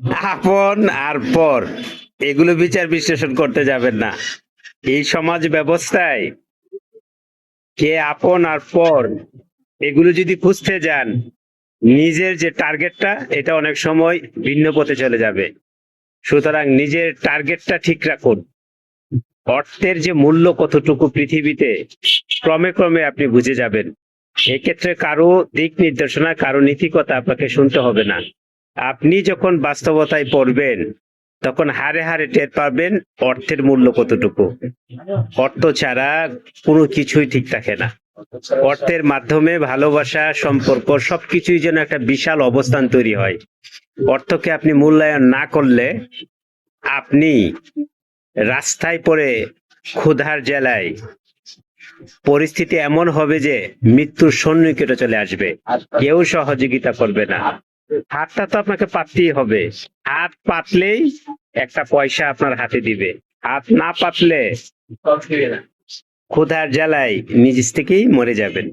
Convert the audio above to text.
আপন আর পর এগুলো বিচার বিশ্লেষণ করতে যাবেন না। এই সমাজ ব্যবস্থায় কে আপন আর পর এগুলো যদি খুঁজতে যান, নিজের যে টার্গেটটা এটা অনেক সময় ভিন্ন পথে চলে যাবে। সুতরাং নিজের টার্গেটটা ঠিক রাখুন। অর্থের যে মূল্য কতটুকু পৃথিবীতে ক্রমে ক্রমে আপনি বুঝে যাবেন। এক্ষেত্রে কারো দিক নির্দেশনা, কারো নীতিকথা আপনাকে শুনতে হবে না। আপনি যখন বাস্তবতায় পড়বেন তখন হাড়ে হাড়ে টের পাবেন অর্থের মূল্য কতটুকু। অর্থ ছাড়া কোনো কিছুই ঠিক থাকে না। অর্থের মাধ্যমে ভালোবাসা, সম্পর্ক সবকিছুই যেন একটা বিশাল অবস্থান তৈরি হয়। অর্থকে আপনি মূল্যায়ন না করলে আপনি রাস্তায় পড়ে ক্ষুধার জ্বালায় পরিস্থিতি এমন হবে যে মৃত্যুর সন্নিকটে চলে আসবে, কেউ সহযোগিতা করবে না। হাতটা তো আপনাকে পাততেই হবে। হাত পাতলেই একটা পয়সা আপনার হাতে দিবে, হাত না পাতলে ক্ষুধার জ্বালায় নিজ থেকেই মরে যাবেন।